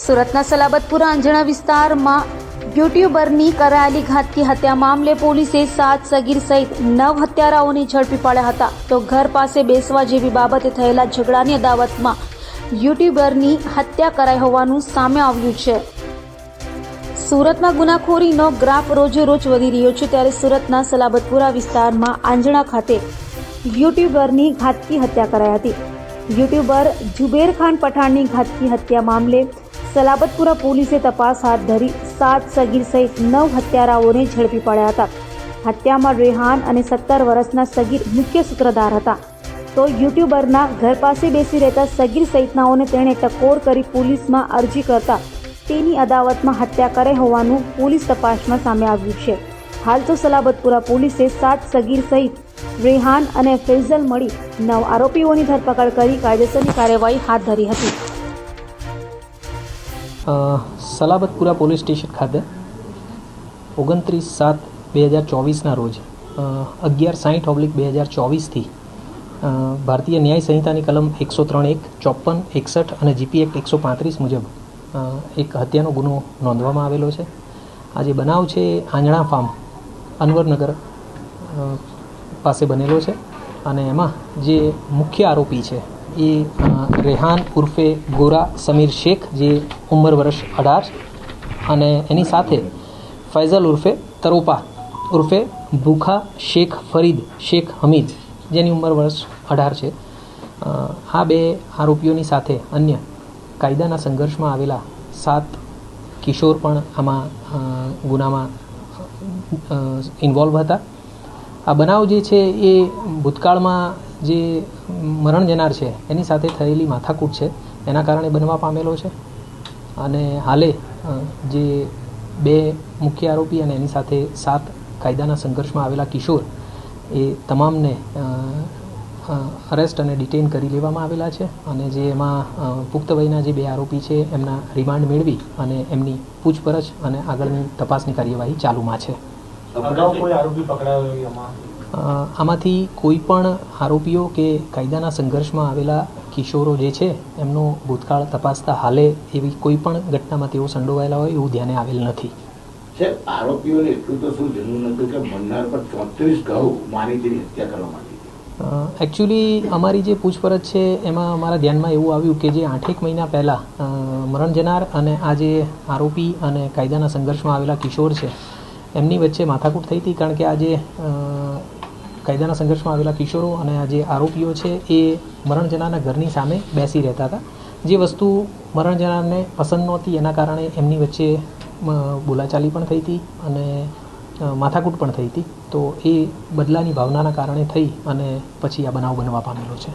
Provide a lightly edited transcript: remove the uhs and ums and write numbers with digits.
સુરતના સલાબતપુરા અંજણા વિસ્તારમાં યુટ્યુબરની કરાયેલી ઘાતકી હત્યા મામલે પોલીસે 7 સગીર સહિત 9 હત્યારાઓને ઝડપી પાડ્યા હતા. તો ઘર પાસે બેસવા જેવી બાબતે થયેલા ઝઘડાની અદાવતમાં યુટ્યુબરની હત્યા કરાઈ હોવાનું સામે આવ્યું છે. સુરતમાં ગુનાખોરીનો ગ્રાફ રોજે રોજ વધી રહ્યો છે, ત્યારે સુરતના સલાબતપુરા વિસ્તારમાં આંજણા ખાતે યુટ્યુબરની ઘાતકી હત્યા કરાઈ હતી. યુટ્યુબર જુબેર ખાન પઠાણની ઘાતકી હત્યા મામલે સલાબતપુરા પોલીસે તપાસ હાથ ધરી 7 સગીર સહિત 9 હત્યારાઓને ઝડપી પાડ્યા હતા. હત્યામાં રેહાન અને 17 વર્ષના સગીર મુખ્ય સૂત્રધાર હતા. તો યુટ્યુબરના ઘર પાસે બેસી રહેતા સગીર સહિતનાઓને તેણે ટકોર કરી પોલીસમાં અરજી કરતા તેની અદાવતમાં હત્યા કરાઈ હોવાનું પોલીસ તપાસમાં સામે આવ્યું છે. હાલ તો સલાબતપુરા પોલીસે 7 સગીર સહિત રેહાન અને ફૈઝલ મળી 9 આરોપીઓની ધરપકડ કરી કાયદેસરની કાર્યવાહી હાથ ધરી હતી. સલાબતપુરા પોલીસ સ્ટેશન ખાતે 29/7/2024ના રોજ 1160/2024થી ભારતીય ન્યાય સંહિતાની કલમ 103(1), 54, 61 અને જીપી એક્ટ 135 મુજબ એક હત્યાનો ગુનો નોંધવામાં આવેલો છે. આ જે બનાવ છે આંજણા ફાર્મ અનવરનગર પાસે બનેલો છે અને એમાં જે મુખ્ય આરોપી છે એ રેહાન ઉર્ફે ગોરા સમીર શેખ, જે ઉંમર વર્ષ 18, અને એની સાથે ફૈઝલ ઉર્ફે તરોપા ઉર્ફે ભૂખા શેખ ફરીદ શેખ હમીદ, જેની ઉંમર વર્ષ 18 છે. આ બે આરોપીઓની સાથે અન્ય કાયદાના સંઘર્ષમાં આવેલા 7 કિશોર પણ આમાં ગુનામાં ઇન્વોલ્વ હતા. આ બનાવ જે છે એ ભૂતકાળમાં જે મરણ જનાર છે એની સાથે થયેલી માથાકૂટ છે, એના કારણે બનવા પામેલો છે. અને હાલે જે 2 મુખ્ય આરોપી અને એની સાથે 7 કાયદાના સંઘર્ષમાં આવેલા કિશોર, એ તમામને અરેસ્ટ અને ડિટેઇન કરી લેવામાં આવેલા છે. અને જે એમાં પુખ્ત વયના જે 2 આરોપી છે એમના રિમાન્ડ મેળવી અને એમની પૂછપરછ અને આગળની તપાસની કાર્યવાહી ચાલુમાં છે. આમાંથી કોઈ પણ આરોપીઓ કે કાયદાના સંઘર્ષમાં આવેલા કિશોરો જે છે એમનો ભૂતકાળ તપાસતા હાલે એવી કોઈ પણ ઘટનામાં તેઓ સંડોવાયેલા હોય એવું ધ્યાને આવેલ નથી. આરોપીઓને એટલું તો શું જરૂર નતું કે મન્નાર પર 34 ઘઉં માની તેની હત્યા કરવામાં આવી? એકચ્યુઅલી અમારી જે પૂછપરછ છે એમાં અમારા ધ્યાનમાં એવું આવ્યું કે જે 8 મહિના પહેલાં મરણ જનાર અને આ જે આરોપી અને કાયદાના સંઘર્ષમાં આવેલા કિશોર છે એમની વચ્ચે માથાકૂટ થઈ હતી. કારણ કે આ જે કાયદાના સંઘર્ષમાં આવેલા કિશોરો અને આ જે આરોપીઓ છે એ મરણ જનારના ઘરની સામે બેસી રહેતા હતા. જે વસ્તુ મરણ જનારને પસંદ નહોતી એના કારણે એમની વચ્ચે બોલાચાલી પણ થઈ હતી અને માથાકૂટ પણ થઈ હતી. તો એ બદલાની ભાવનાના કારણે થઈ અને પછી આ બનાવ બનવા પામેલો છે.